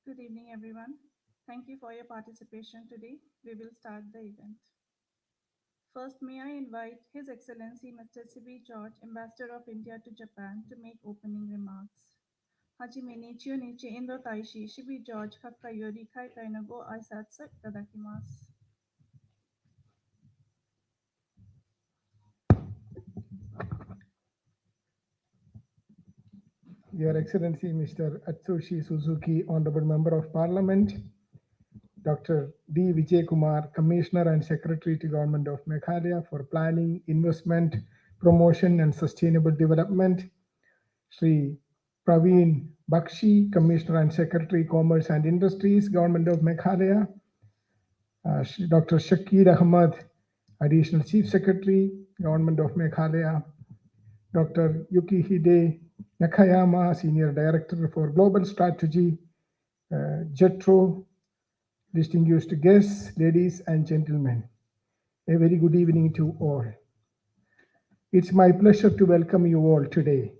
Good evening, everyone. Thank you for your participation today. We will start the event. First, may I invite His Excellency Mr. C.B. George, Ambassador of India to Japan, to make opening remarks. Hajime Nichio Nichi Indo Taishi Shibi George Kakka Yori Kai Kainago Aisatsu Itadakimasu. Your Excellency Mr. Atsushi Suzuki, Honorable Member of Parliament, Dr. D. Vijay Kumar, Commissioner and Secretary to Government of Meghalaya for Planning, Investment, Promotion and Sustainable Development, Sri Praveen Bakshi, Commissioner and Secretary, Commerce and Industries, Government of Meghalaya, Dr. Shakir Ahmad, Additional Chief Secretary, Government of Meghalaya, Dr. Yukihide Nakayama, Senior Director for Global Strategy, JETRO, distinguished guests, ladies and gentlemen. A very good evening to all. It's my pleasure to welcome you all today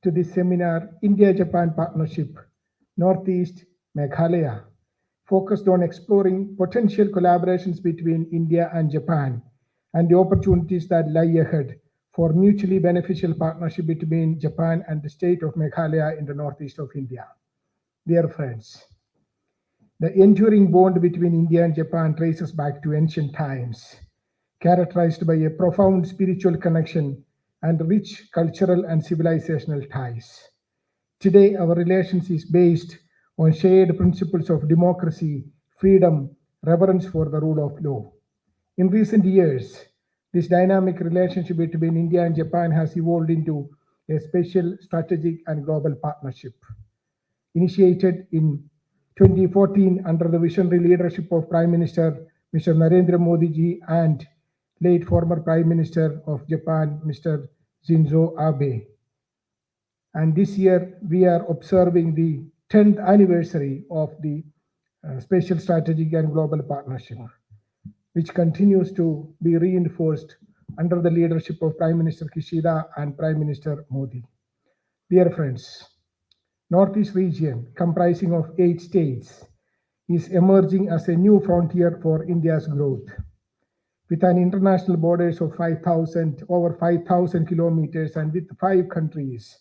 to this seminar, India-Japan Partnership, Northeast Meghalaya, focused on exploring potential collaborations between India and Japan and the opportunities that lie ahead for mutually beneficial partnership between Japan and the state of Meghalaya in the northeast of India. Dear friends, the enduring bond between India and Japan traces back to ancient times, characterized by a profound spiritual connection and rich cultural and civilizational ties. Today, our relations is based on shared principles of democracy, freedom, reverence for the rule of law. In recent years, this dynamic relationship between India and Japan has evolved into a special strategic and global partnership. Initiated in 2014 under the visionary leadership of Prime Minister Mr. Narendra Modi ji and late former Prime Minister of Japan, Mr. Shinzo Abe. And this year we are observing the 10th anniversary of the Special Strategic and Global Partnership, which continues to be reinforced under the leadership of Prime Minister Kishida and Prime Minister Modi. Dear friends, Northeast region, comprising of 8 states, is emerging as a new frontier for India's growth. With an international borders of over 5,000 kilometers and with 5 countries,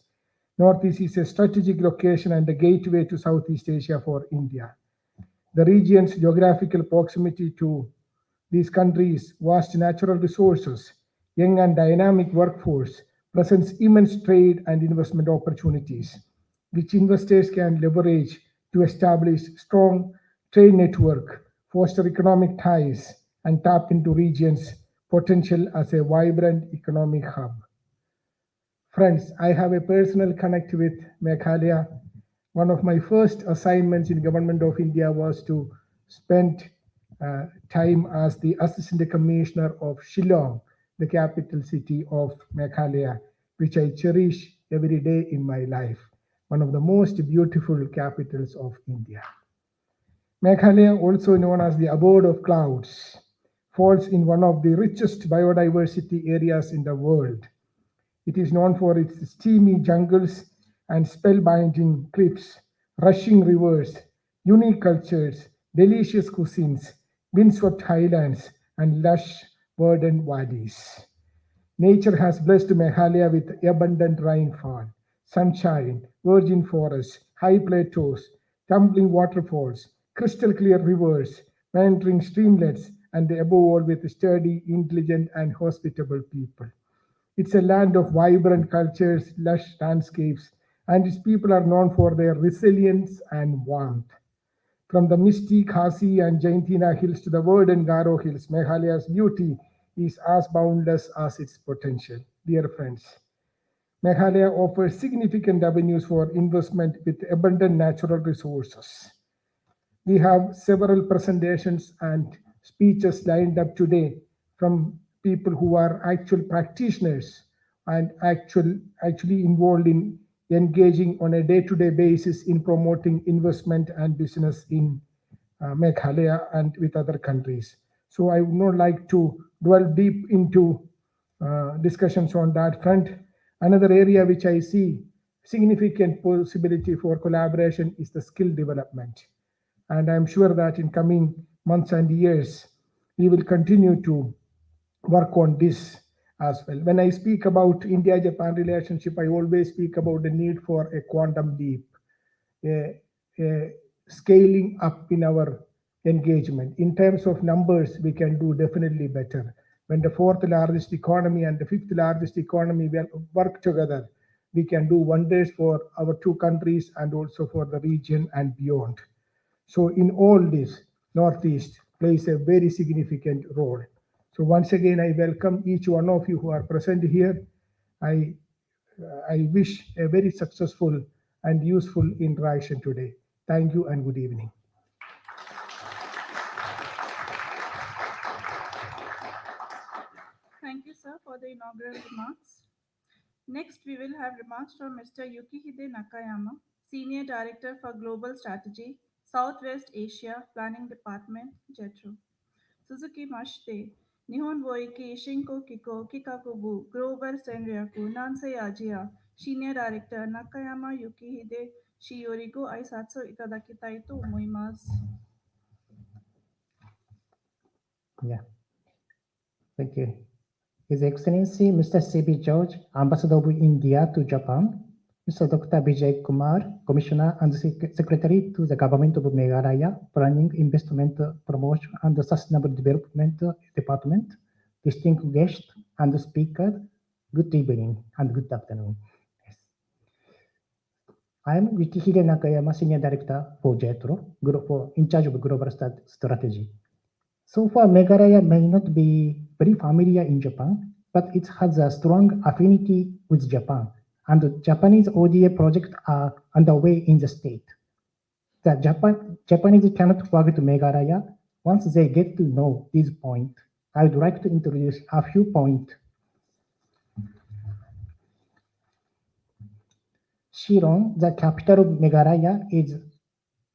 Northeast is a strategic location and a gateway to Southeast Asia for India. The region's geographical proximity to these countries' vast natural resources, young and dynamic workforce presents immense trade and investment opportunities, which investors can leverage to establish strong trade network, foster economic ties, and tap into region's potential as a vibrant economic hub. Friends, I have a personal connect with Meghalaya. One of my first assignments in Government of India was to spend time as the Assistant Commissioner of Shillong, the capital city of Meghalaya, which I cherish every day in my life. One of the most beautiful capitals of India. Meghalaya, also known as the abode of clouds, falls in one of the richest biodiversity areas in the world. It is known for its steamy jungles and spellbinding cliffs, rushing rivers, unique cultures, delicious cuisines, windswept highlands, and lush, verdant valleys. Nature has blessed Meghalaya with abundant rainfall, sunshine, virgin forests, high plateaus, tumbling waterfalls, crystal clear rivers, meandering streamlets, and above all with sturdy, intelligent, and hospitable people. It's a land of vibrant cultures, lush landscapes, and its people are known for their resilience and warmth. From the misty Khasi and Jaintina hills to the verdant Garo hills, Meghalaya's beauty is as boundless as its potential. Dear friends, Meghalaya offers significant avenues for investment with abundant natural resources. We have several presentations and speeches lined up today from people who are actual practitioners and actually involved in engaging on a day-to-day basis in promoting investment and business in Meghalaya and with other countries. So I would not like to dwell deep into discussions on that front. Another area which I see significant possibility for collaboration is the skill development. And I'm sure that in coming months and years, we will continue to work on this as well. When I speak about India-Japan relationship, I always speak about the need for a quantum leap, a, a scaling up in our engagement. In terms of numbers, we can do definitely better. When the fourth largest economy and the fifth largest economy will work together, we can do wonders for our two countries and also for the region and beyond. So in all this, Northeast plays a very significant role. So once again, I welcome each one of you who are present here. I, I wish a very successful and useful interaction today. Thank you and good evening. Thank you, sir, for the inaugural remarks. Next, we will have remarks from Mr. Yukihide Nakayama, Senior Director for Global Strategy, Southwest Asia Planning Department, JETRO. Suzuki Mashite, Nihon Boiki Shinko Kiko Kikakubu, Global Senryaku, Nansei Asia, Senior Director Nakayama Yukihide, Shiyorigo Aisatsu Itadakitai to omoimasu. Yeah, thank you. His Excellency Mr. C.B. George, Ambassador of India to Japan, Mr. Dr. Vijay Kumar, Commissioner and Secretary to the Government of Meghalaya, Planning, Investment, Promotion and Sustainable Development Department, distinguished guests and speakers, good evening and good afternoon. Yes. I am Yukihide Nakayama, Senior Director for JETRO, in charge of Global Strategy. So far, Meghalaya may not be very familiar in Japan, but it has a strong affinity with Japan, and the Japanese ODA projects are underway in the state. The Japanese cannot forget Meghalaya. Once they get to know this point, I would like to introduce a few points. Shillong, the capital of Meghalaya, is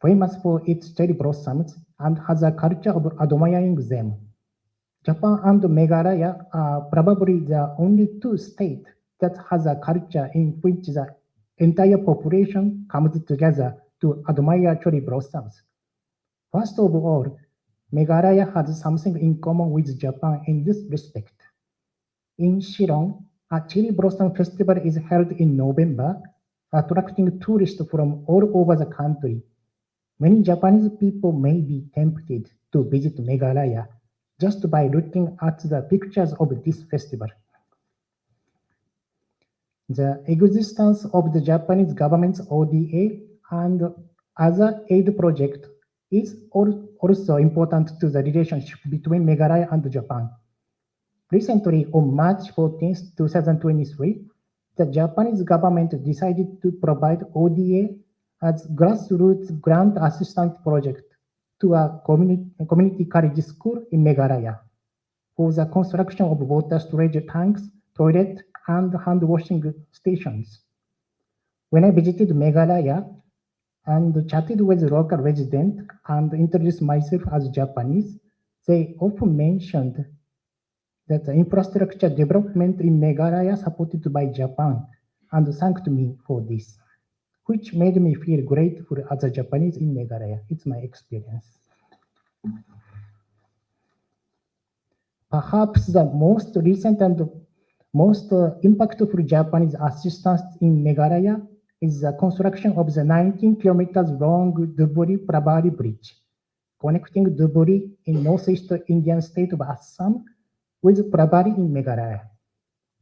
famous for its cherry blossoms and has a culture of admiring them. Japan and Meghalaya are probably the only two states that has a culture in which the entire population comes together to admire cherry blossoms. First of all, Meghalaya has something in common with Japan in this respect. In Shillong, a cherry blossom festival is held in November, attracting tourists from all over the country. Many Japanese people may be tempted to visit Meghalaya just by looking at the pictures of this festival. The existence of the Japanese government's ODA and other aid project is also important to the relationship between Meghalaya and Japan. Recently, on March 14, 2023, the Japanese government decided to provide ODA as grassroots grant assistance project to a community college school in Meghalaya for the construction of water storage tanks, toilet, and hand washing stations. When I visited Meghalaya and chatted with local residents and introduced myself as Japanese, they often mentioned that the infrastructure development in Meghalaya supported by Japan and thanked me for this, which made me feel grateful as a Japanese in Meghalaya. It's my experience. Perhaps the most recent and most impactful Japanese assistance in Meghalaya is the construction of the 19 kilometers long Dhuburi-Prabhari Bridge, connecting Dhuburi in northeast Indian state of Assam with Prabhari in Meghalaya.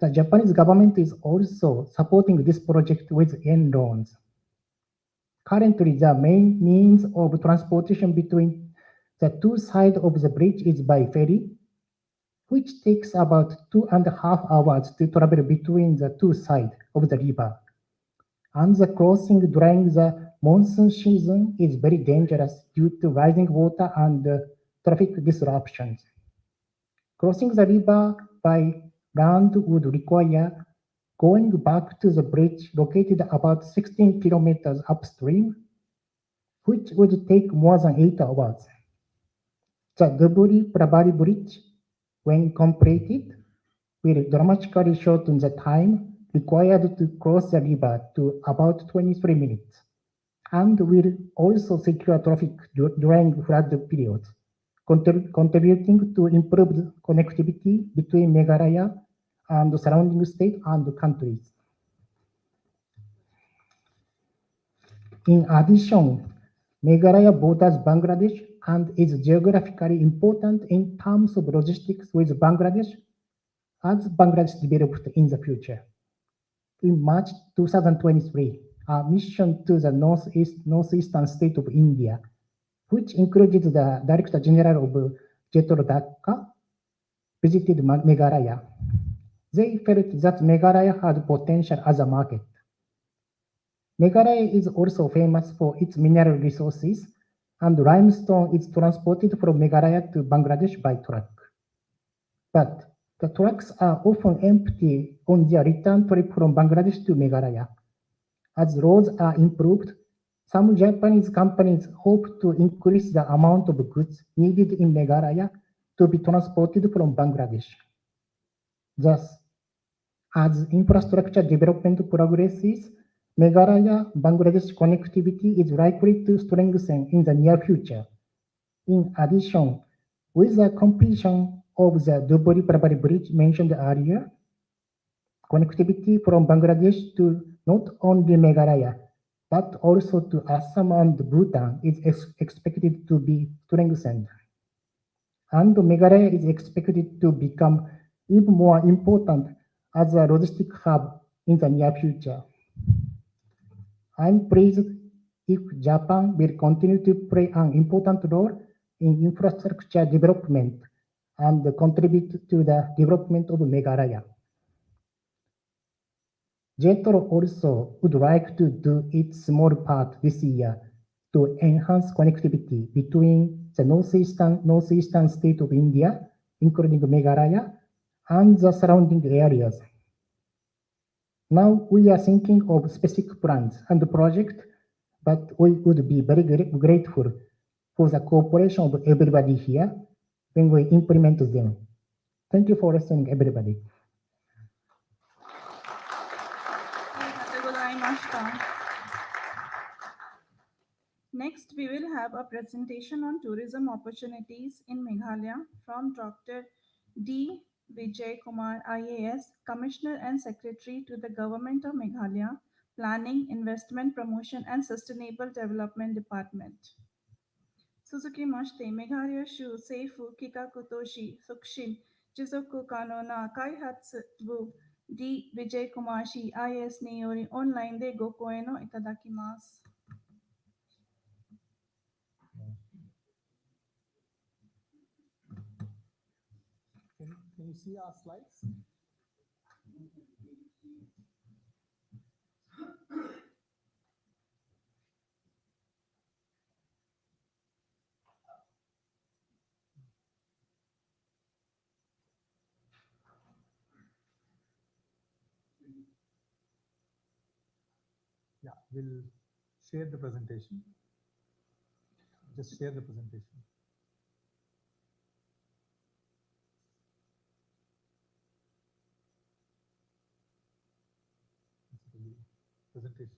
The Japanese government is also supporting this project with yen loans. Currently, the main means of transportation between the two sides of the bridge is by ferry, which takes about 2.5 hours to travel between the two sides of the river. And the crossing during the monsoon season is very dangerous due to rising water and traffic disruptions. Crossing the river by land would require going back to the bridge located about 16 kilometers upstream, which would take more than 8 hours. The Dhuburi-Prabhari Bridge, when completed, will dramatically shorten the time required to cross the river to about 23 minutes, and will also secure traffic during flood periods, contributing to improved connectivity between Meghalaya and surrounding states and countries. In addition, Meghalaya borders Bangladesh and is geographically important in terms of logistics with Bangladesh as Bangladesh developed in the future. In March 2023, a mission to the northeastern state of India, which included the Director General of JETRO, visited Meghalaya. They felt that Meghalaya had potential as a market. Meghalaya is also famous for its mineral resources, and limestone is transported from Meghalaya to Bangladesh by truck. But the trucks are often empty on their return trip from Bangladesh to Meghalaya. As roads are improved, some Japanese companies hope to increase the amount of goods needed in Meghalaya to be transported from Bangladesh. Thus, as infrastructure development progresses, Meghalaya-Bangladesh connectivity is likely to strengthen in the near future. In addition, with the completion of the Dhubri-Prabhari Bridge mentioned earlier, connectivity from Bangladesh to not only Meghalaya, but also to Assam and Bhutan is expected to be strengthened. And Meghalaya is expected to become even more important as a logistic hub in the near future. I'm pleased if Japan will continue to play an important role in infrastructure development and contribute to the development of Meghalaya. JETRO also would like to do its small part this year to enhance connectivity between the northeastern state of India, including Meghalaya, and the surrounding areas. Now we are thinking of specific plans and projects, but we would be very grateful for the cooperation of everybody here when we implement them. Thank you for listening, everybody. Next, we will have a presentation on tourism opportunities in Meghalaya from Dr. D. Vijay Kumar, IAS, Commissioner and Secretary to the Government of Meghalaya, Planning, Investment Promotion and Sustainable Development Department. Suzuki Mashite, Meghalaya Shu, Seifu, Kikakutoshi, Sukshin, Jizoku Kano na Kaihatsu bu D. Vijay Kumar shi IAS によりオンラインでご講演をいただきます。Can you see our slides? Yeah, we'll share the presentation. Just share the presentation. Presentation.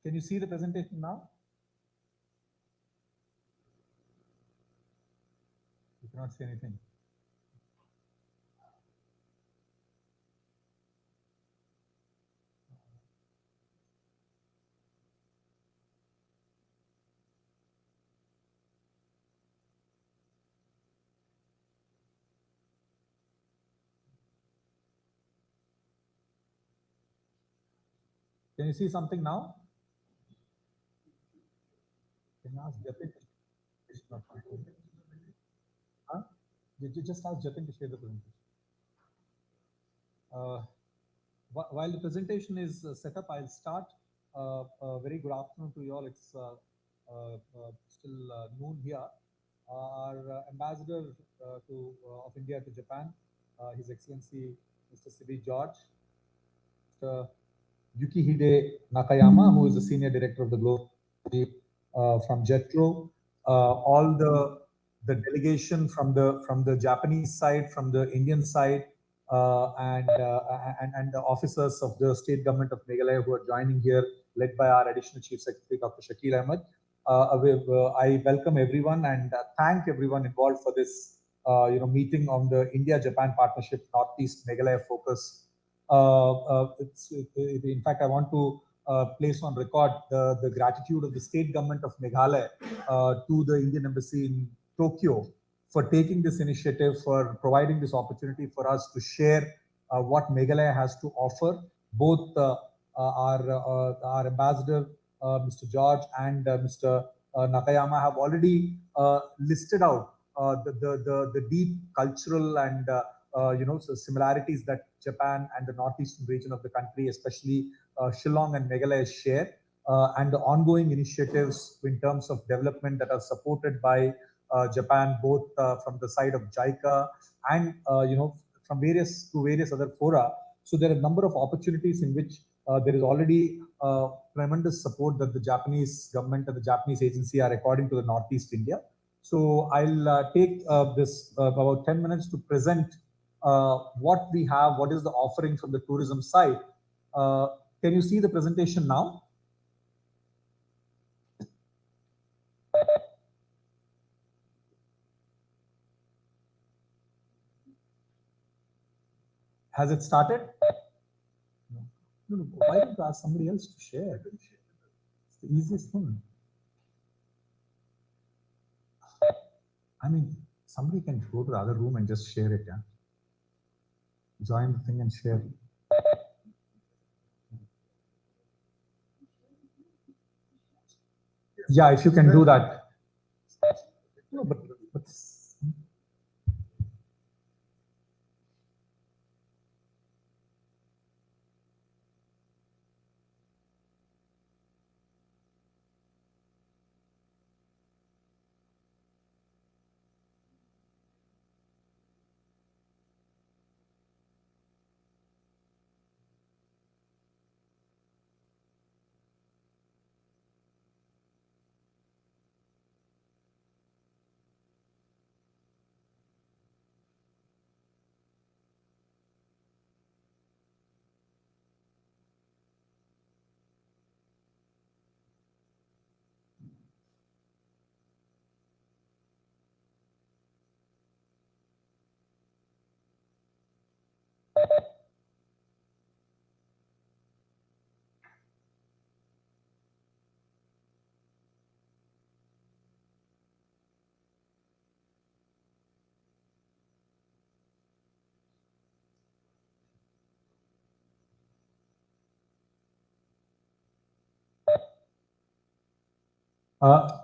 Can you see the presentation now? You cannot see anything. Can you see something now? Can you ask Jatin? Huh? Did you just ask Jatin to share the presentation? While the presentation is set up, I'll start. Very good afternoon to you all. It's still noon here. Our ambassador of India to Japan, His Excellency Mr. Sibi George, Mr. Yukihide Nakayama, who is the Senior Director of the Global from JETRO, all the delegation from the Japanese side, from the Indian side, and the officers of the state government of Meghalaya who are joining here, led by our additional chief secretary, Dr. Shakil Ahmed. I welcome everyone and thank everyone involved for this meeting on the India-Japan partnership Northeast Meghalaya focus. In fact, I want to place on record the gratitude of the state government of Meghalaya to the Indian Embassy in Tokyo for taking this initiative, for providing this opportunity for us to share what Meghalaya has to offer. Both our ambassador, Mr. George, and Mr. Nakayama have already listed out the deep cultural and similarities that Japan and the northeastern region of the country, especially Shillong and Meghalaya, share, and the ongoing initiatives in terms of development that are supported by Japan, both from the side of JICA and from various other fora. So there are a number of opportunities in which there is already tremendous support that the Japanese government and the Japanese agency are according to the Northeast India. So I'll take this about 10 minutes to present what we have, what is the offering from the tourism side. Can you see the presentation now? Has it started? No, why don't you ask somebody else to share? It's the easiest thing. I mean, somebody can go to the other room and just share it, yeah? Join the thing and share. Yeah, if you can do that. No, but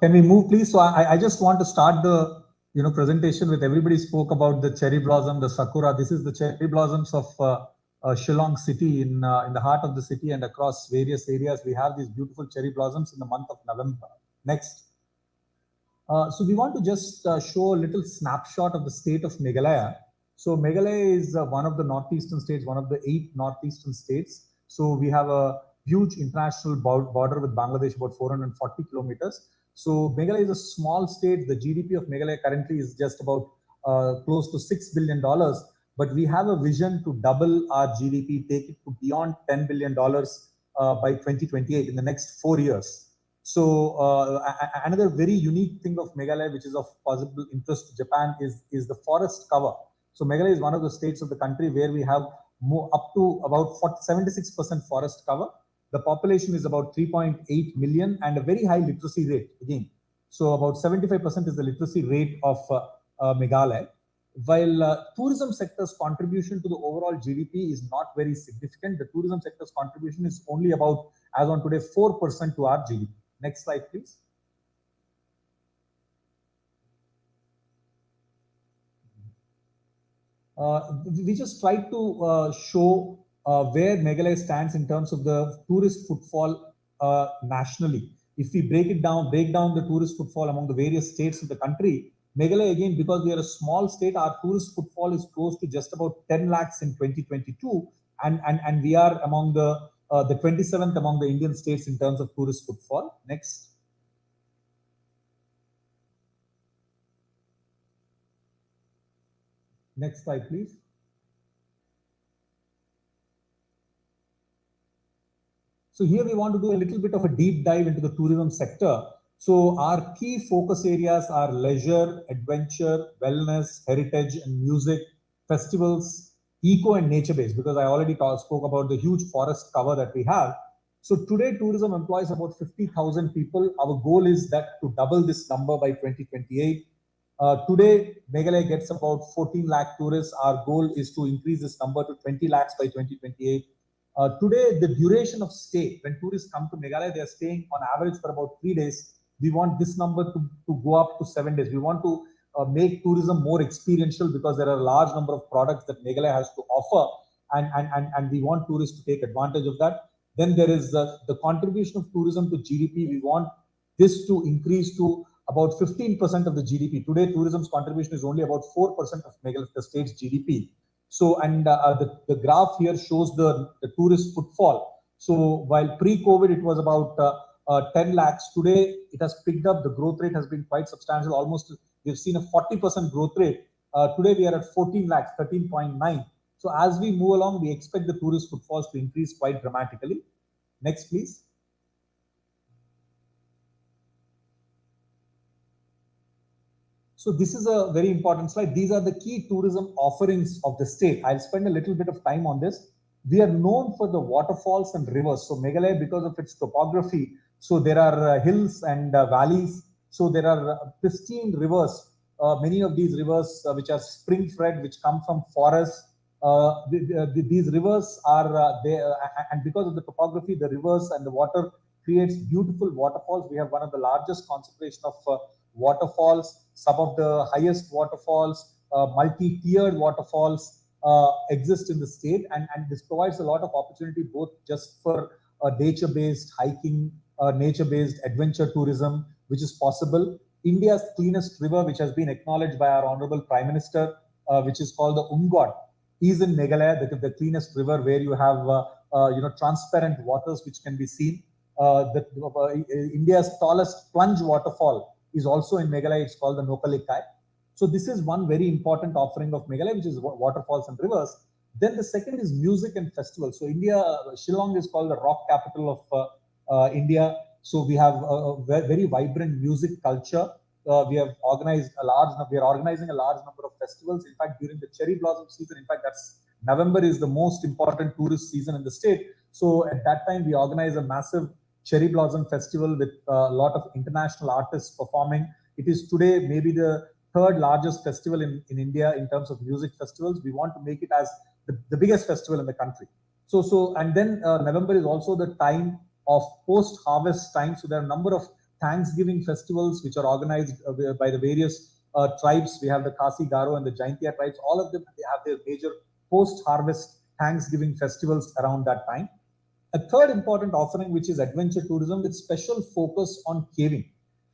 can we move, please? So I just want to start the presentation with everybody spoke about the cherry blossom, the sakura. This is the cherry blossoms of Shillong city in the heart of the city and across various areas. We have these beautiful cherry blossoms in the month of November. Next. So we want to just show a little snapshot of the state of Meghalaya. So Meghalaya is one of the northeastern states, one of the 8 northeastern states. So we have a huge international border with Bangladesh, about 440 kilometers. So Meghalaya is a small state. The GDP of Meghalaya currently is just about close to $6 billion. But we have a vision to double our GDP, take it to beyond $10 billion by 2028 in the next 4 years. So another very unique thing of Meghalaya, which is of possible interest to Japan, is the forest cover. So Meghalaya is one of the states of the country where we have up to about 76% forest cover. The population is about 3.8 million and a very high literacy rate again. So about 75% is the literacy rate of Meghalaya. While tourism sector's contribution to the overall GDP is not very significant, the tourism sector's contribution is only about, as on today, 4% to our GDP. Next slide, please. We just tried to show where Meghalaya stands in terms of the tourist footfall nationally. If we break down the tourist footfall among the various states of the country, Meghalaya, again, because we are a small state, our tourist footfall is close to just about 10 lakhs in 2022, and we are among the 27th among the Indian states in terms of tourist footfall. Next. Next slide, please. So here we want to do a little bit of a deep dive into the tourism sector. So our key focus areas are leisure, adventure, wellness, heritage and music, festivals, eco and nature based, because I already spoke about the huge forest cover that we have. So today tourism employs about 50,000 people. Our goal is that to double this number by 2028. Today, Meghalaya gets about 14 lakh tourists. Our goal is to increase this number to 20 lakhs by 2028. Today, the duration of stay, when tourists come to Meghalaya, they are staying on average for about 3 days. We want this number to go up to 7 days. We want to make tourism more experiential because there are a large number of products that Meghalaya has to offer, and we want tourists to take advantage of that. Then there is the contribution of tourism to GDP. We want this to increase to about 15% of the GDP. Today, tourism's contribution is only about 4% of Meghalaya, the state's GDP. So, and the graph here shows the tourist footfall. So, while pre-COVID it was about 10 lakhs, today it has picked up. The growth rate has been quite substantial. Almost, we've seen a 40% growth rate. Today we are at 14 lakhs, 13.9. So, as we move along, we expect the tourist footfalls to increase quite dramatically. Next, please. So this is a very important slide. These are the key tourism offerings of the state. I'll spend a little bit of time on this. We are known for the waterfalls and rivers. So Meghalaya, because of its topography, so there are hills and valleys. So there are pristine rivers. Many of these rivers, which are spring-fed, which come from forests. These rivers are there, and because of the topography, the rivers and the water creates beautiful waterfalls. We have one of the largest concentration of waterfalls, some of the highest waterfalls, multi-tiered waterfalls exist in the state, and this provides a lot of opportunity both just for nature-based hiking, nature-based adventure tourism, which is possible. India's cleanest river, which has been acknowledged by our Honorable Prime Minister, which is called the Umgod, is in Meghalaya, the cleanest river where you have transparent waters which can be seen. India's tallest plunge waterfall is also in Meghalaya. It's called the Nokalikai. So this is one very important offering of Meghalaya, which is waterfalls and rivers. Then the second is music and festivals. So Shillong is called the rock capital of India. So we have a very vibrant music culture. We are organizing a large number of festivals. In fact, during the cherry blossom season, in fact, November is the most important tourist season in the state. So at that time, we organize a massive cherry blossom festival with a lot of international artists performing. It is today maybe the third largest festival in India in terms of music festivals. We want to make it as the biggest festival in the country. And then November is also the time of post-harvest time. So there are a number of Thanksgiving festivals which are organized by the various tribes. We have the Kasi, Garo and the Jaintia tribes. All of them, they have their major post-harvest Thanksgiving festivals around that time. A third important offering, which is adventure tourism with special focus on caving.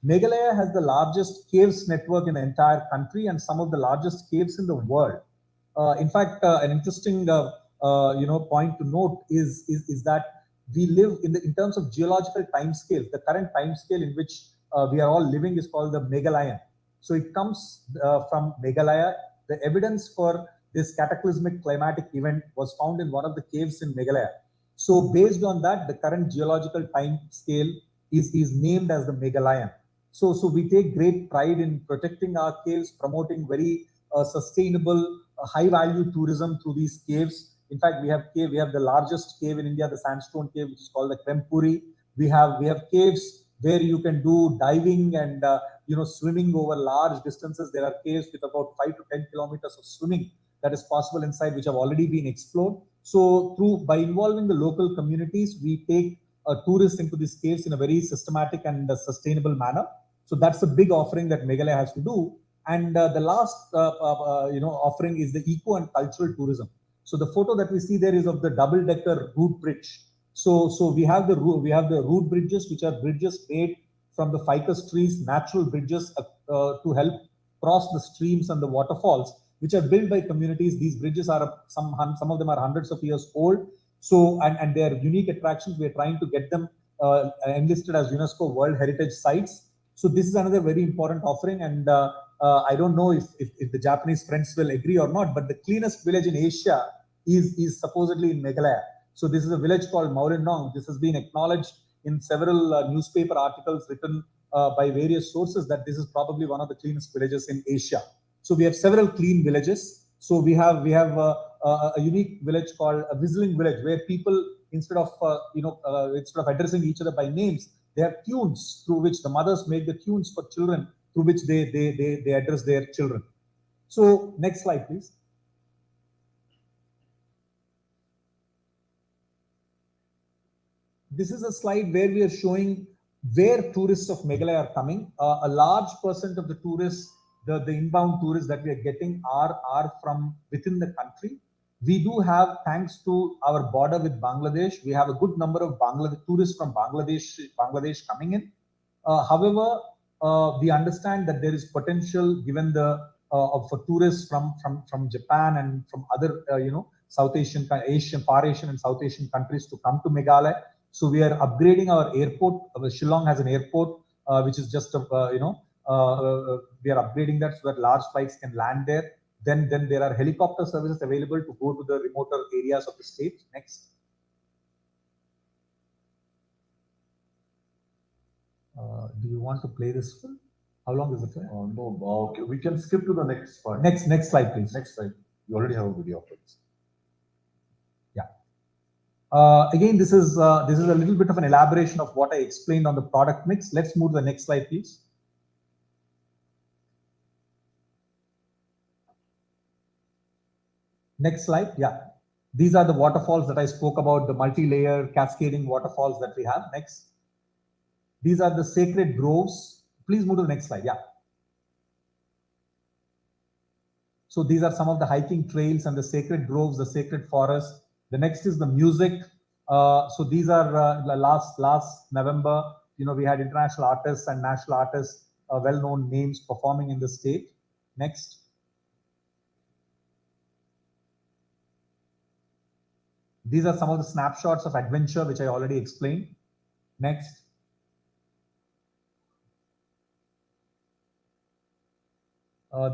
Meghalaya has the largest caves network in the entire country and some of the largest caves in the world. In fact, an interesting point to note is that we live in terms of geological time scales. The current time scale in which we are all living is called the Meghalayan. So it comes from Meghalaya. The evidence for this cataclysmic climatic event was found in one of the caves in Meghalaya. So based on that, the current geological time scale is named as the Meghalayan. So we take great pride in protecting our caves, promoting very sustainable, high-value tourism through these caves. In fact, we have the largest cave in India, the sandstone cave, which is called the Krempuri. We have caves where you can do diving and swimming over large distances. There are caves with about 5 to 10 kilometers of swimming that is possible inside, which have already been explored. So by involving the local communities, we take tourists into these caves in a very systematic and sustainable manner. So that's a big offering that Meghalaya has to do. And the last offering is the eco and cultural tourism. So the photo that we see there is of the double-decker root bridge. So we have the root bridges, which are bridges made from the ficus trees, natural bridges to help cross the streams and the waterfalls, which are built by communities. These bridges are some of them are hundreds of years old. So and they are unique attractions. We are trying to get them enlisted as UNESCO World Heritage Sites. So this is another very important offering, and I don't know if the Japanese friends will agree or not, but the cleanest village in Asia is supposedly in Meghalaya. So this is a village called Maurinong. This has been acknowledged in several newspaper articles written by various sources that this is probably one of the cleanest villages in Asia. So we have several clean villages. So we have a unique village called a whistling village, where people, instead of addressing each other by names, they have tunes through which the mothers make the tunes for children, through which they address their children. So next slide, please. This is a slide where we are showing where tourists of Meghalaya are coming. A large percent of the tourists, the inbound tourists that we are getting are from within the country. We do have, thanks to our border with Bangladesh, we have a good number of tourists from Bangladesh coming in. However, we understand that there is potential, given the for tourists from Japan and from other South Asian, Far Asian and South Asian countries to come to Meghalaya. So we are upgrading our airport. Shillong has an airport which is just we are upgrading that so that large flights can land there. Then there are helicopter services available to go to the remoter areas of the state. Next. Do you want to play this film? How long is it? No, okay. We can skip to the next part. Next slide, please. Next slide. You already have a video of it. Yeah. Again, this is a little bit of an elaboration of what I explained on the product mix. Let's move to the next slide, please. Next slide. Yeah. These are the waterfalls that I spoke about, the multi-layer cascading waterfalls that we have. Next. These are the sacred groves. Please move to the next slide. Yeah. So these are some of the hiking trails and the sacred groves, the sacred forests. The next is the music. So these are last November, we had international artists and national artists, well-known names performing in the state. Next. These are some of the snapshots of adventure, which I already explained. Next.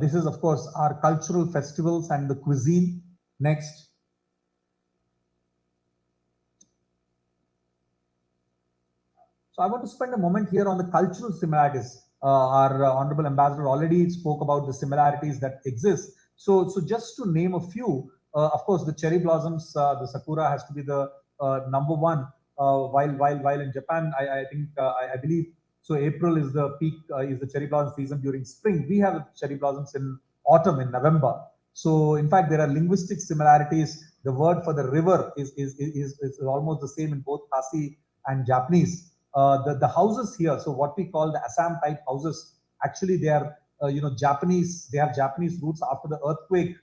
This is, of course, our cultural festivals and the cuisine. Next. So I want to spend a moment here on the cultural similarities. Our Honorable Ambassador already spoke about the similarities that exist. So just to name a few, of course, the cherry blossoms, the sakura has to be the number one. While in Japan, I believe, so April is the peak, is the cherry blossom season during spring. We have cherry blossoms in autumn, in November. So in fact, there are linguistic similarities. The word for the river is almost the same in both Khasi and Japanese. The houses here, so what we call the Assam type houses, actually they are Japanese. They have Japanese roots after the earthquake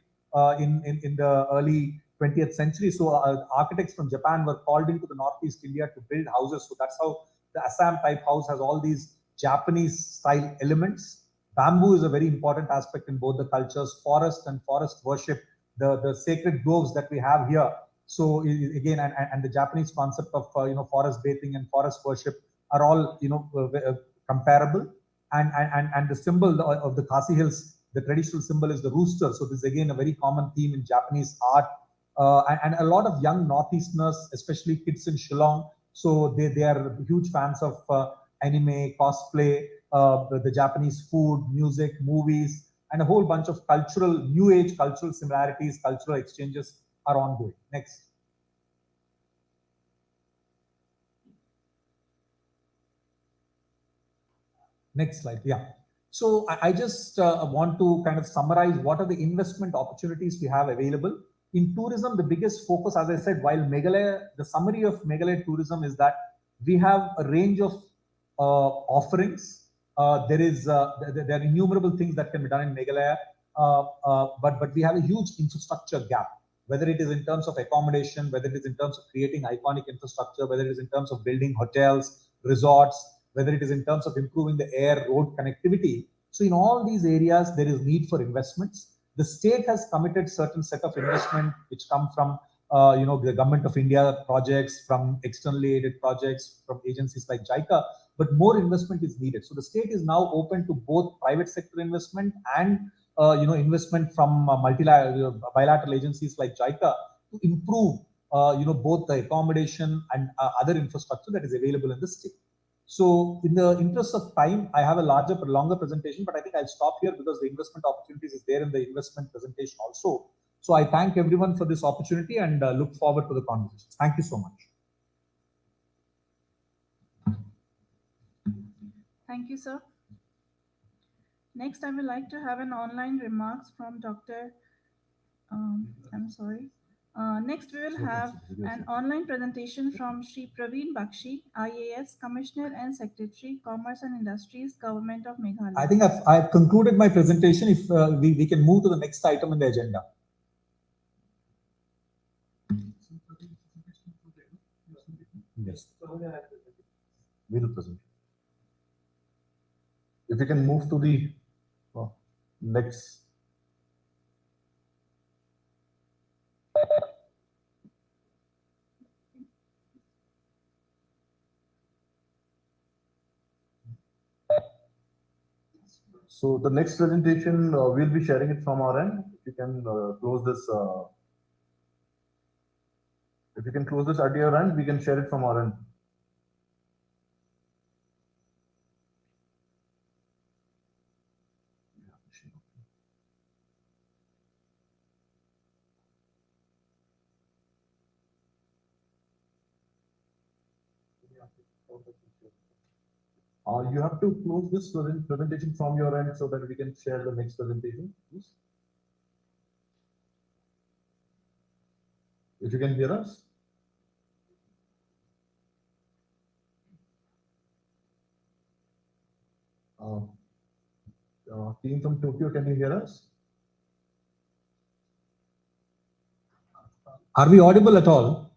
in the early 20th century. So architects from Japan were called into the Northeast India to build houses. So that's how the Assam type house has all these Japanese style elements. Bamboo is a very important aspect in both the cultures. Forest and forest worship, the sacred groves that we have here. So again, and the Japanese concept of forest bathing and forest worship are all comparable. And the symbol of the Khasi Hills, the traditional symbol is the rooster. So this is again a very common theme in Japanese art. And a lot of young Northeasterners, especially kids in Shillong, so they are huge fans of anime, cosplay, the Japanese food, music, movies, and a whole bunch of new age cultural similarities, cultural exchanges are ongoing. Next. Next slide. Yeah. So I just want to kind of summarize what are the investment opportunities we have available. In tourism, the biggest focus, as I said, while Meghalaya, the summary of Meghalaya tourism is that we have a range of offerings. There are innumerable things that can be done in Meghalaya, but we have a huge infrastructure gap, whether it is in terms of accommodation, whether it is in terms of creating iconic infrastructure, whether it is in terms of building hotels, resorts, whether it is in terms of improving the air road connectivity. So in all these areas, there is need for investments. The state has committed certain set of investment which come from the government of India projects, from externally aided projects, from agencies like JICA. but more investment is needed. So the state is now open to both private sector investment and investment from bilateral agencies like JICA to improve both the accommodation and other infrastructure that is available in the state. So in the interest of time, I have a longer presentation, but I think I'll stop here because the investment opportunities is there in the investment presentation also. So I thank everyone for this opportunity and look forward to the conversations. Thank you so much. Thank you, sir. Next, I would like to have an online remarks from Dr. Next, we will have an online presentation from Shri Praveen Bakshi, IAS, Commissioner and Secretary, Commerce and Industries, Government of Meghalaya. I think I've concluded my presentation. If we can move to the next item in the agenda. Yes. We will present. If we can move to the next. So the next presentation, we'll be sharing it from our end. If you can close this. If you can close this at your end, we can share it from our end. You have to close this presentation from your end so that we can share the next presentation, please. If you can hear us. Team from Tokyo, can you hear us? Are we audible at all?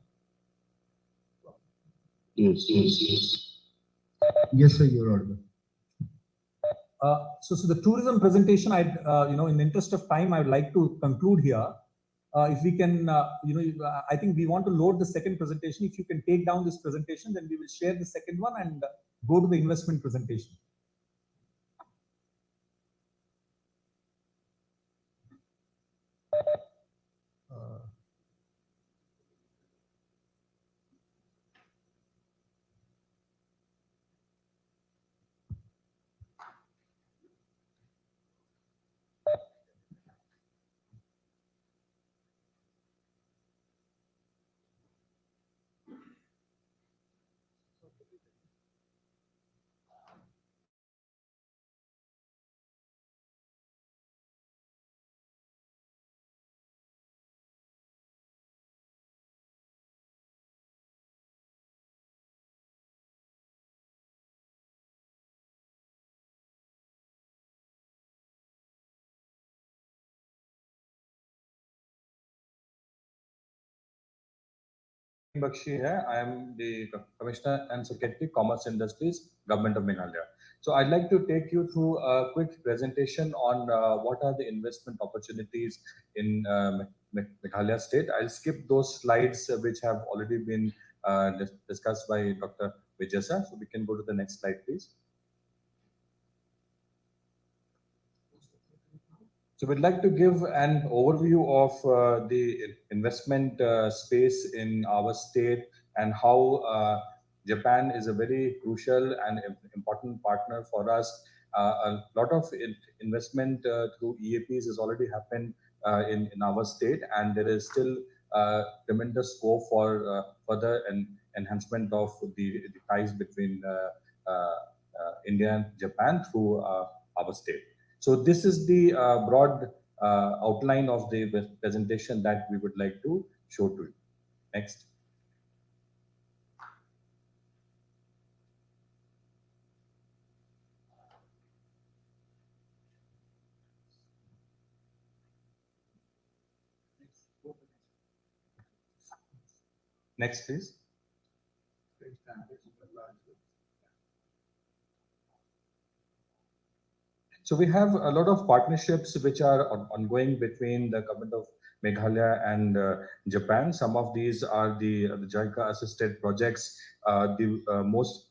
Yes. Yes, sir, you're audible. So the tourism presentation, in the interest of time, I would like to conclude here. If we can, I think we want to load the second presentation. If you can take down this presentation, then we will share the second one and go to the investment presentation. Bakshi here. I am the Commissioner and Secretary, Commerce Industries, Government of Meghalaya. So I'd like to take you through a quick presentation on what are the investment opportunities in Meghalaya state. I'll skip those slides which have already been discussed by Dr. Vijaya. So we can go to the next slide, please. So we'd like to give an overview of the investment space in our state and how Japan is a very crucial and important partner for us. A lot of investment through EAPs has already happened in our state, and there is still tremendous scope for further enhancement of the ties between India and Japan through our state. So this is the broad outline of the presentation that we would like to show to you. Next. Next, please. So we have a lot of partnerships which are ongoing between the government of Meghalaya and Japan. Some of these are the JICA assisted projects. The most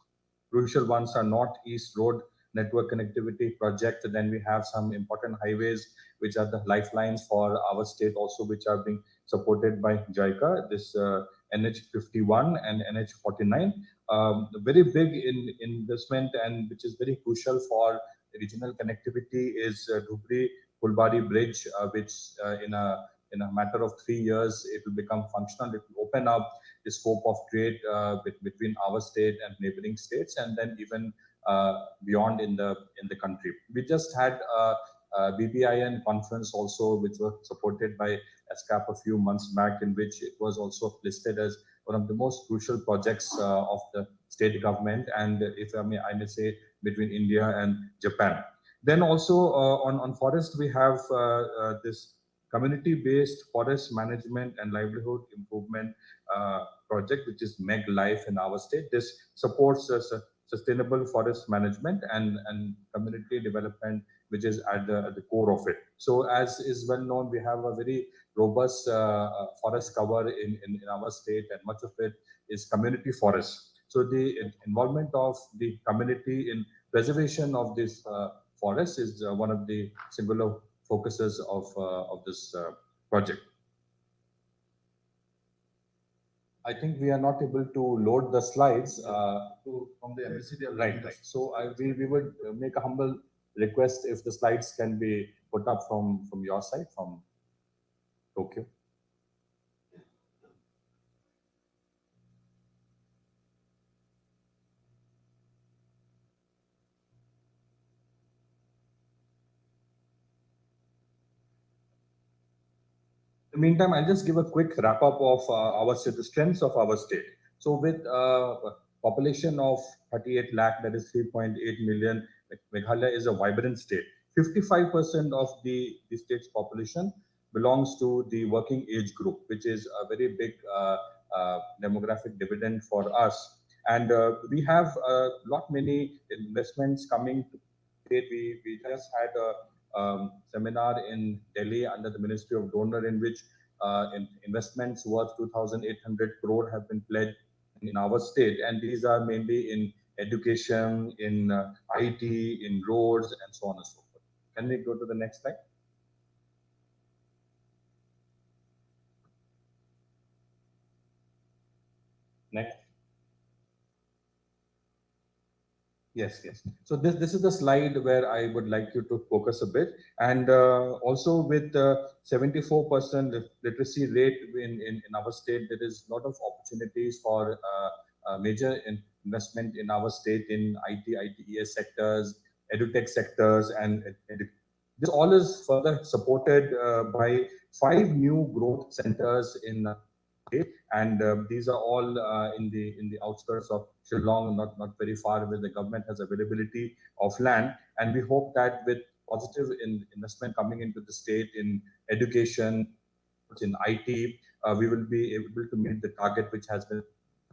crucial ones are North-East Road Network Connectivity Project. Then we have some important highways, which are the lifelines for our state also, which are being supported by JICA, this NH51 and NH49. Very big in investment and which is very crucial for regional connectivity is Dhubri-Fulbari Bridge, which in a matter of 3 years, it will become functional. It will open up the scope of trade between our state and neighboring states, and then even beyond in the country. We just had a BBIN conference also, which was supported by ESCAP a few months back, in which it was also listed as one of the most crucial projects of the state government, and if I may say, between India and Japan. Then also on forest, we have this community-based forest management and livelihood improvement project, which is Meg Life in our state. This supports sustainable forest management and community development, which is at the core of it. So as is well known, we have a very robust forest cover in our state, and much of it is community forest. So the involvement of the community in preservation of this forest is one of the singular focuses of this project. I think we are not able to load the slides from the MBCD. Right. So we would make a humble request if the slides can be put up from your side, from Tokyo. In the meantime, I'll just give a quick wrap up of our state, the strengths of our state. So with population of 38 lakh, that is 3.8 million, Meghalaya is a vibrant state. 55% of the state's population belongs to the working age group, which is a very big demographic dividend for us. And we have many investments coming to state. We just had a seminar in Delhi under the Ministry of Donor, in which investments worth 2,800 crore have been pledged in our state, and these are mainly in education, in IT, in roads, and so on and so forth. Can we go to the next slide? Next. Yes. So this is the slide where I would like you to focus a bit, and also with 74% literacy rate in our state, there is a lot of opportunities for major investment in our state in IT, ITES sectors, edutech sectors, and this all is further supported by 5 new growth centers in state, and these are all in the outskirts of Shillong, not very far, where the government has availability of land. And we hope that with positive investment coming into the state in education, in IT, we will be able to meet the target which has been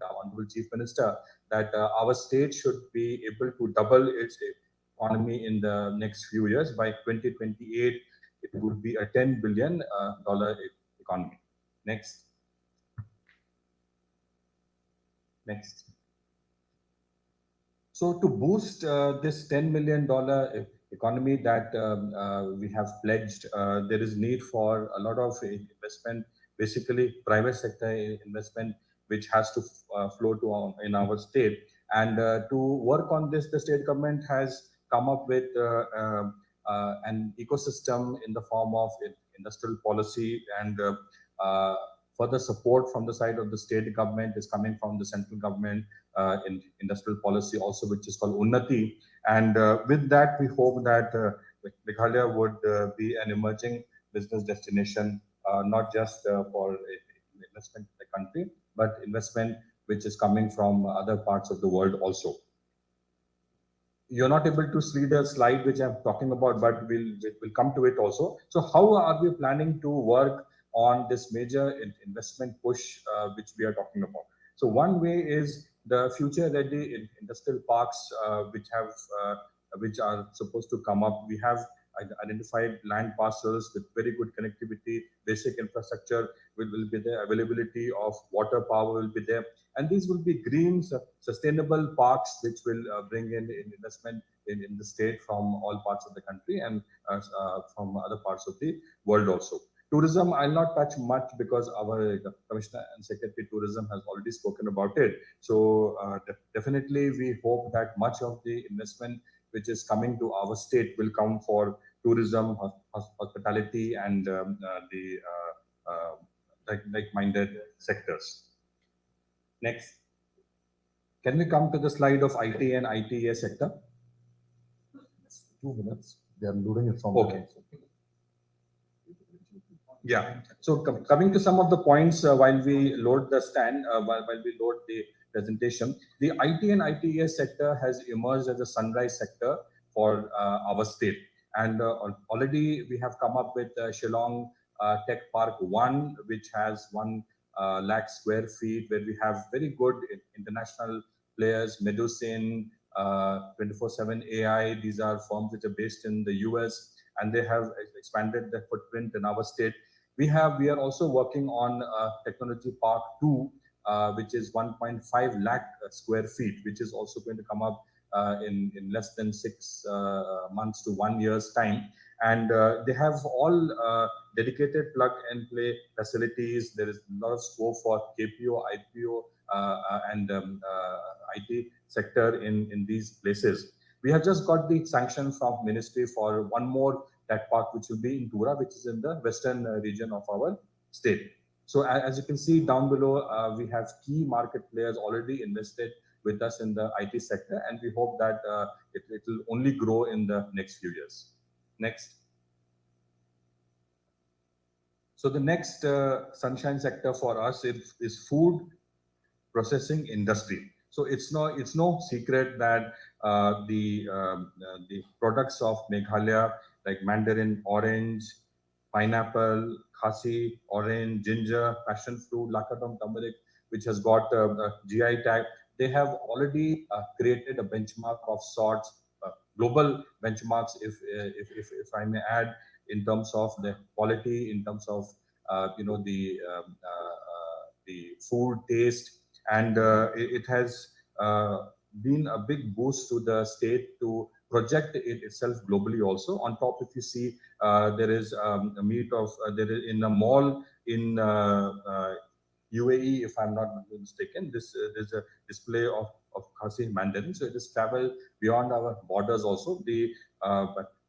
Honorable Chief Minister, that our state should be able to double its economy in the next few years. By 2028, it would be a $10 billion economy. Next. So to boost this $10 million economy that we have pledged, there is need for a lot of investment, basically private sector investment, which has to flow in our state. And to work on this, the state government has come up with an ecosystem in the form of industrial policy, and further support from the side of the state government is coming from the central government in industrial policy also, which is called Unnati. And with that, we hope that Meghalaya would be an emerging business destination, not just for investment in the country, but investment which is coming from other parts of the world also. You're not able to see the slide which I'm talking about, but we'll come to it also. So how are we planning to work on this major investment push which we are talking about? So one way is the future-ready industrial parks which are supposed to come up. We have identified land parcels with very good connectivity, basic infrastructure will be there, availability of water power will be there. And these will be green, sustainable parks which will bring in investment in the state from all parts of the country and from other parts of the world also. Tourism, I'll not touch much because our Commissioner and Secretary Tourism has already spoken about it. So definitely we hope that much of the investment which is coming to our state will come for tourism, hospitality, and the like-minded sectors. Next. Can we come to the slide of IT and ITES sector? 2 minutes. They are loading it from Okay. Yeah. So coming to some of the points while we load the stand, while we load the presentation, the IT and ITES sector has emerged as a sunrise sector for our state. And already we have come up with Shillong Tech Park 1, which has 1 lakh square feet, where we have very good international players, Medusin, 24/7 AI. These are firms which are based in the US, and they have expanded their footprint in our state. We are also working on Technology Park 2, which is 1.5 lakh square feet, which is also going to come up in less than 6 months to 1 year's time. And they have all dedicated plug and play facilities. There is a lot of scope for KPO, IPO, and IT sector in these places. We have just got the sanction from Ministry for 1 more tech park, which will be in Tura, which is in the western region of our state. So as you can see down below, we have key market players already invested with us in the IT sector, and we hope that it will only grow in the next few years. Next. So the next sunshine sector for us is food processing industry. So it's no secret that the products of Meghalaya, like mandarin orange, pineapple, khasi orange, ginger, passion fruit, lakatong turmeric, which has got a GI tag, they have already created a benchmark of sorts, global benchmarks, if I may add, in terms of the quality, in terms of the food taste, and it has been a big boost to the state to project it itself globally also. On top, if you see, there is a meet of there is in a mall in UAE, if I'm not mistaken, there's a display of Khasi Mandarin. So it has traveled beyond our borders also. The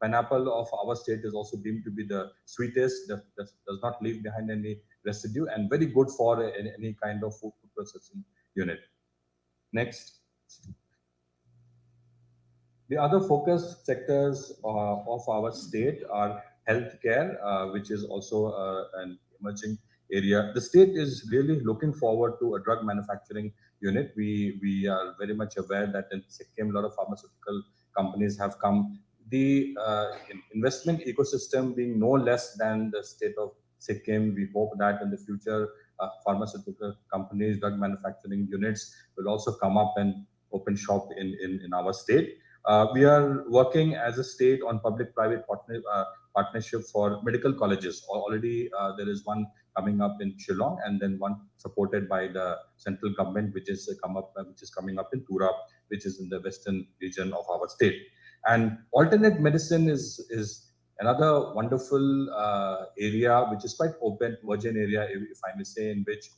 pineapple of our state is also deemed to be the sweetest, that does not leave behind any residue, and very good for any kind of food processing unit. Next. The other focus sectors of our state are healthcare, which is also an emerging area. The state is really looking forward to a drug manufacturing unit. We are very much aware that in Sikkim, a lot of pharmaceutical companies have come. The investment ecosystem being no less than the state of Sikkim, we hope that in the future, pharmaceutical companies, drug manufacturing units will also come up and open shop in our state. We are working as a state on public-private partnership for medical colleges. Already there is one coming up in Shillong, and then one supported by the central government, which is coming up in Tura, which is in the western region of our state. And alternate medicine is another wonderful area, which is quite open, virgin area, if I may say, in which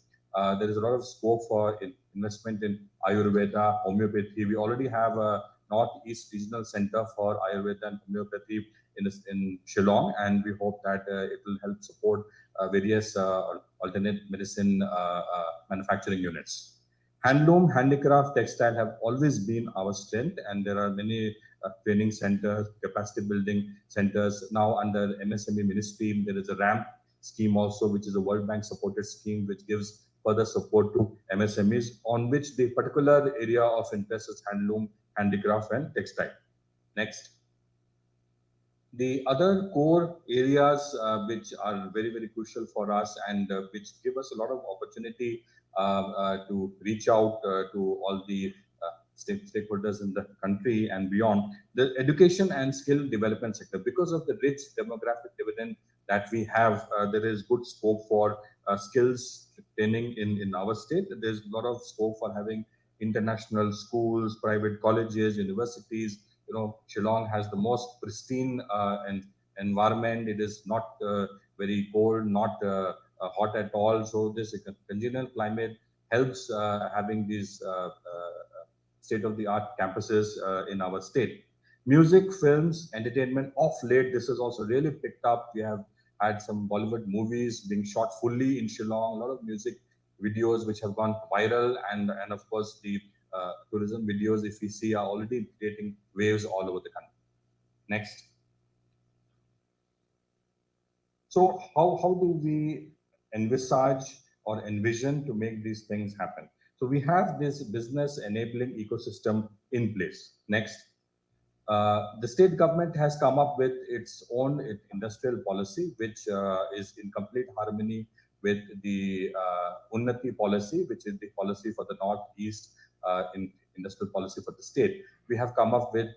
there is a lot of scope for investment in Ayurveda, homeopathy. We already have a Northeast Regional Center for Ayurveda and Homeopathy in Shillong, and we hope that it will help support various alternate medicine manufacturing units. Handloom, handicraft, textile have always been our strength, and there are many training centers, capacity building centers. Now under MSME Ministry, there is a RAMP scheme also, which is a World Bank supported scheme, which gives further support to MSMEs, on which the particular area of interest is handloom, handicraft, and textile. Next. The other core areas which are very, very crucial for us, and which give us a lot of opportunity to reach out to all the stakeholders in the country and beyond. The education and skill development sector, because of the rich demographic dividend that we have, there is good scope for skills training in our state. There's a lot of scope for having international schools, private colleges, universities. Shillong has the most pristine and environment. It is not very cold, not hot at all. So this congenial climate helps having these state-of-the-art campuses in our state. Music, films, entertainment. Of late, this has also really picked up. We have had some Bollywood movies being shot fully in Shillong. A lot of music videos which have gone viral, and of course the tourism videos, if we see, are already creating waves all over the country. Next. So how do we envisage or envision to make these things happen? So we have this business enabling ecosystem in place. Next. The state government has come up with its own industrial policy, which is in complete harmony with the Unnati policy, which is the policy for the Northeast in industrial policy for the state. We have come up with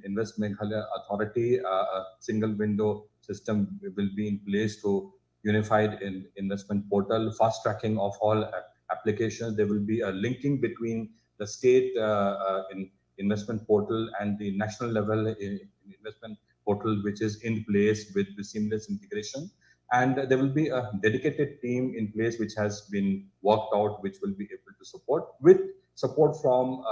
Invest Meghalaya Authority, a single window system will be in place to unified investment portal, fast tracking of all applications. There will be a linking between the state investment portal and the national level investment portal, which is in place with the seamless integration. And there will be a dedicated team in place which has been worked out, which will be able to support with support from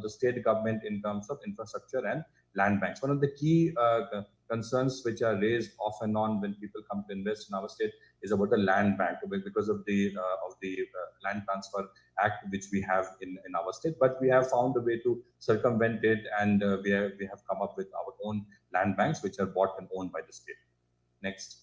the state government in terms of infrastructure and land banks. One of the key concerns which are raised off and on when people come to invest in our state is about the land bank, because of the Land Transfer Act which we have in our state. But we have found a way to circumvent it, and we have come up with our own land banks which are bought and owned by the state. Next.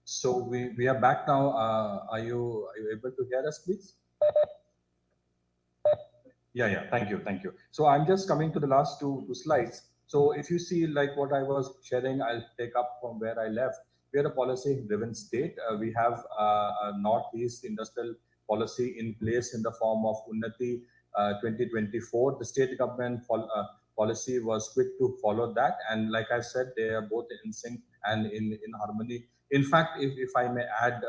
So we are back now. Are you able to hear us, please? Yeah. Thank you. So I'm just coming to the last two slides. So if you see like what I was sharing, I'll take up from where I left. We are a policy-driven state. We have a Northeast industrial policy in place in the form of Unnati 2024. The state government policy was quick to follow that, and like I said, they are both in sync and in harmony. In fact, if I may add,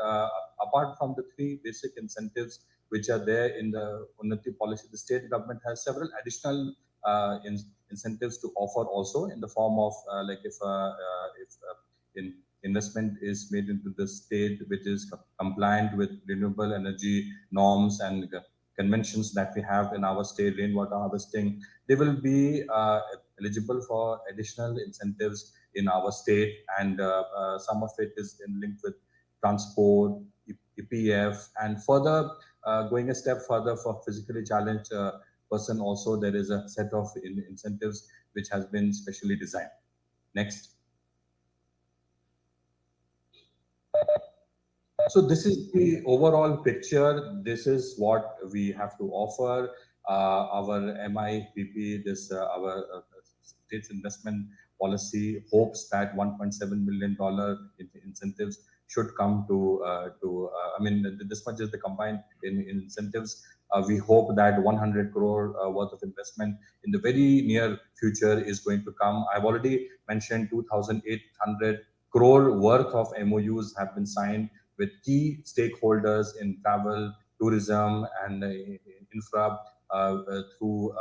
apart from the three basic incentives which are there in the Unnati policy, the state government has several additional incentives to offer also in the form of like if investment is made into the state which is compliant with renewable energy norms and conventions that we have in our state, rainwater harvesting, they will be eligible for additional incentives in our state, and some of it is in linked with transport, EPF, and further going a step further for physically challenged person also, there is a set of incentives which has been specially designed. Next. So this is the overall picture. This is what we have to offer. Our MIPP, this our state's investment policy hopes that $1.7 million incentives should come to, I mean, this much is the combined incentives. We hope that 100 crore worth of investment in the very near future is going to come. I've already mentioned 2,800 crore worth of MOUs have been signed with key stakeholders in travel, tourism, and infra through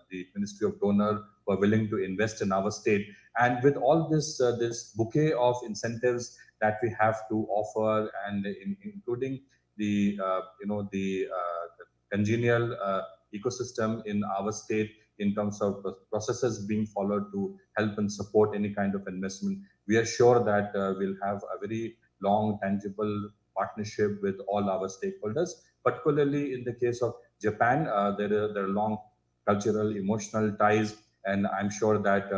the Ministry of Donor, who are willing to invest in our state. And with all this this bouquet of incentives that we have to offer, and including the the congenial ecosystem in our state in terms of processes being followed to help and support any kind of investment, we are sure that we'll have a very long, tangible partnership with all our stakeholders. Particularly in the case of Japan, there are long cultural, emotional ties, and I'm sure that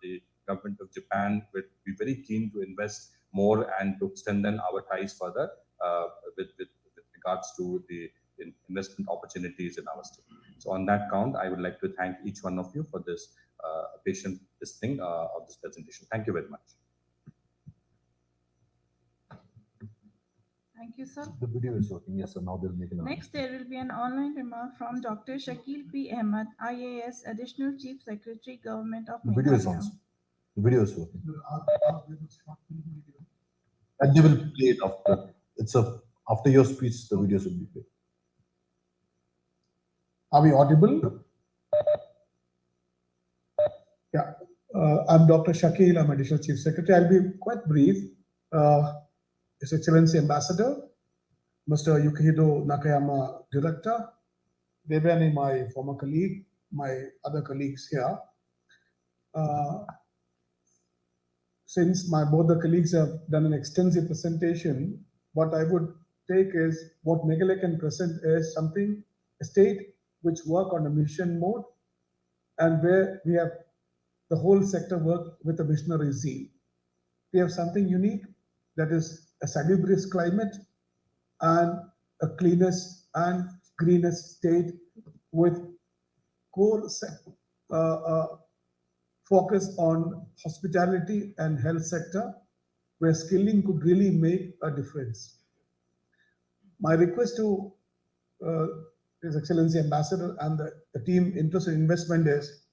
the government of Japan would be very keen to invest more and to strengthen our ties further with regards to the investment opportunities in our state. So on that count, I would like to thank each one of you for this patient listening of this presentation. Thank you very much. Thank you, sir. The video is working. Yes, sir. Now they'll make an Next, there will be an online remark from Dr. Shakil P. Ahmed, IAS Additional Chief Secretary, Government of The video is on. Meghalaya. The video is working. And they will play it after. It's after your speech, the videos will be played. Are we audible? Yeah. I'm Dr. Shakil. I'm Additional Chief Secretary. I'll be quite brief. His Excellency Ambassador, Mr. Yukihiro Nakayama, Director, Devyani, my former colleague, my other colleagues here. Since both the colleagues have done an extensive presentation, what I would take is what Meghalaya can present is something, a state which work on a mission mode, and where we have the whole sector work with a missionary zeal. We have something unique, that is a salubrious climate and a cleanest and greenest state with core focus on hospitality and health sector, where skilling could really make a difference. My request to His Excellency Ambassador and the team interested in investment is,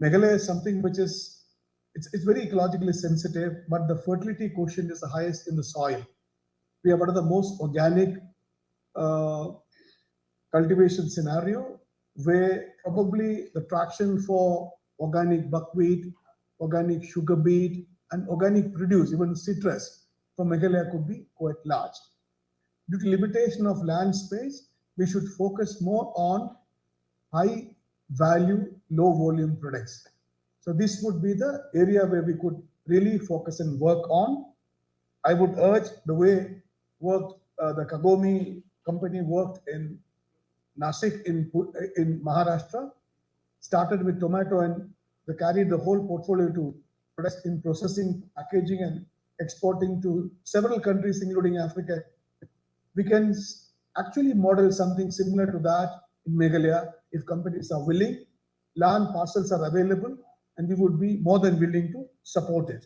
Meghalaya is something which is, it's very ecologically sensitive, but the fertility quotient is the highest in the soil. We have one of the most organic cultivation scenario, where probably the traction for organic buckwheat, organic sugar beet, and organic produce, even citrus, from Meghalaya could be quite large. Due to limitation of land space, we should focus more on high value, low volume products. So this would be the area where we could really focus and work on. I would urge the way the Kagomi company worked in Nasik in Maharashtra, started with tomato, and they carried the whole portfolio to in processing, packaging, and exporting to several countries, including Africa. We can actually model something similar to that in Meghalaya if companies are willing. Land parcels are available, and we would be more than willing to support it.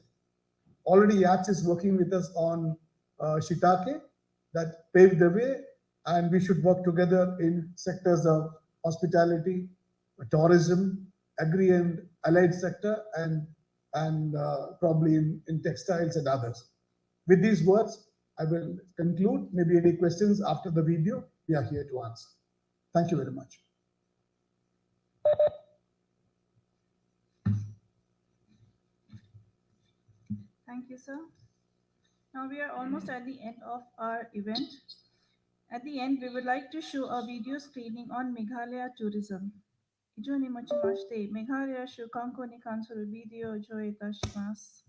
Already YATS is working with us on shiitake that paved the way, and we should work together in sectors of hospitality, tourism, agri and allied sector, and probably in textiles and others. With these words, I will conclude. Maybe any questions after the video, we are here to answer. Thank you very much. Thank you, sir. Now we are almost at the end of our event. At the end, we would like to show a video screening on Meghalaya tourism. 以上にもちまして、メガハラ州観光に関するビデオを上映いたします。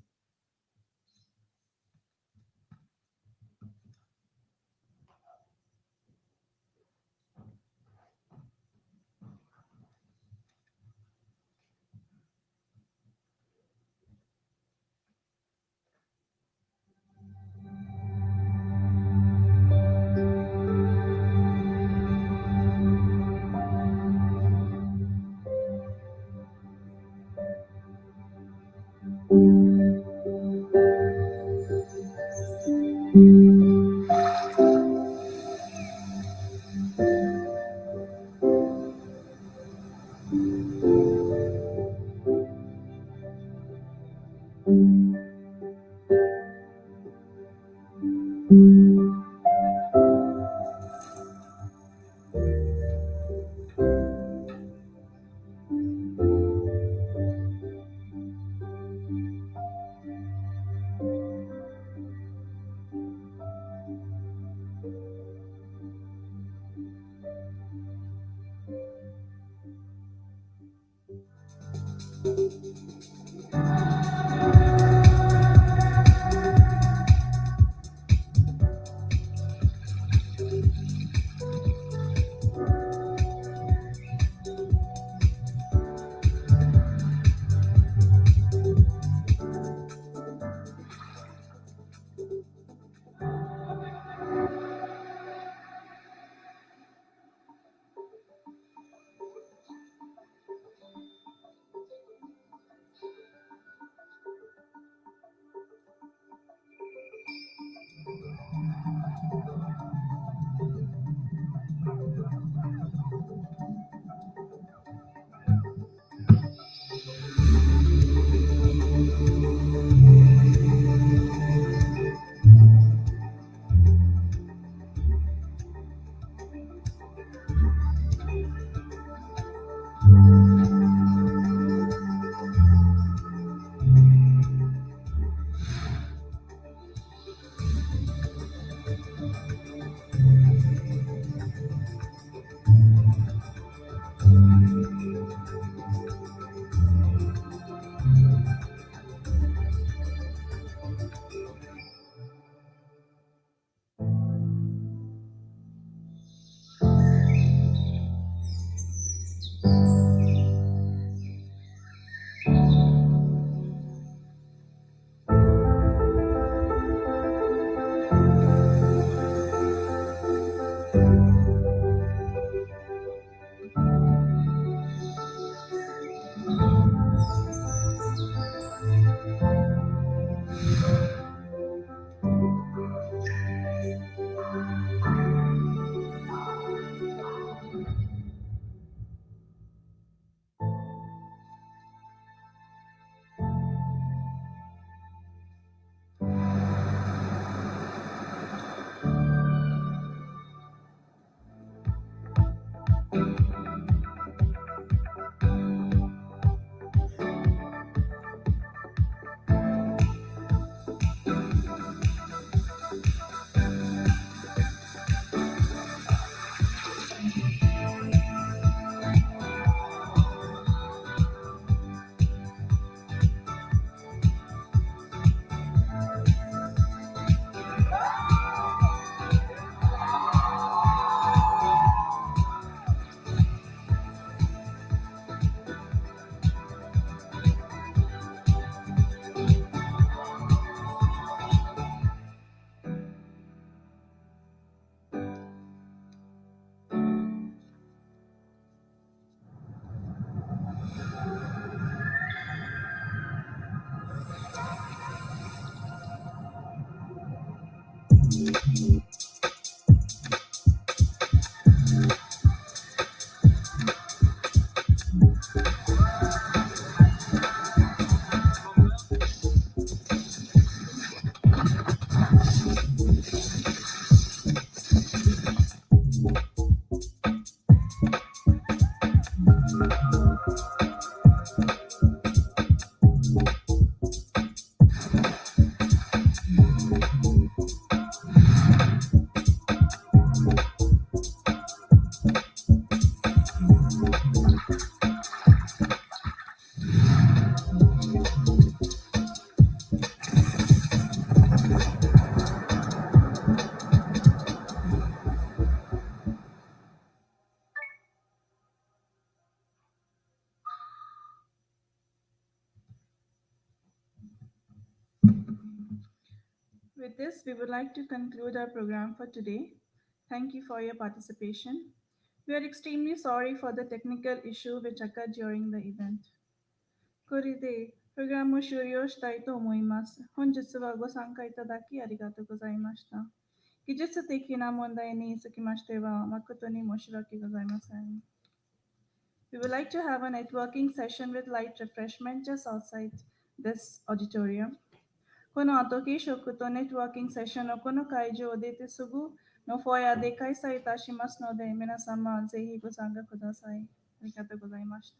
With this, we would like to conclude our program for today. Thank you for your participation. We are extremely sorry for the technical issue which occurred during the event. これでプログラムを終了したいと思います。本日はご参加いただきありがとうございました。技術的な問題につきましては誠に申し訳ございません。We would like to have a networking session with light refreshment just outside this auditorium. この後、軽食とネットワーキングセッションのこの会場を出てすぐのフォアで開催いたしますので、皆様ぜひご参加ください。ありがとうございました。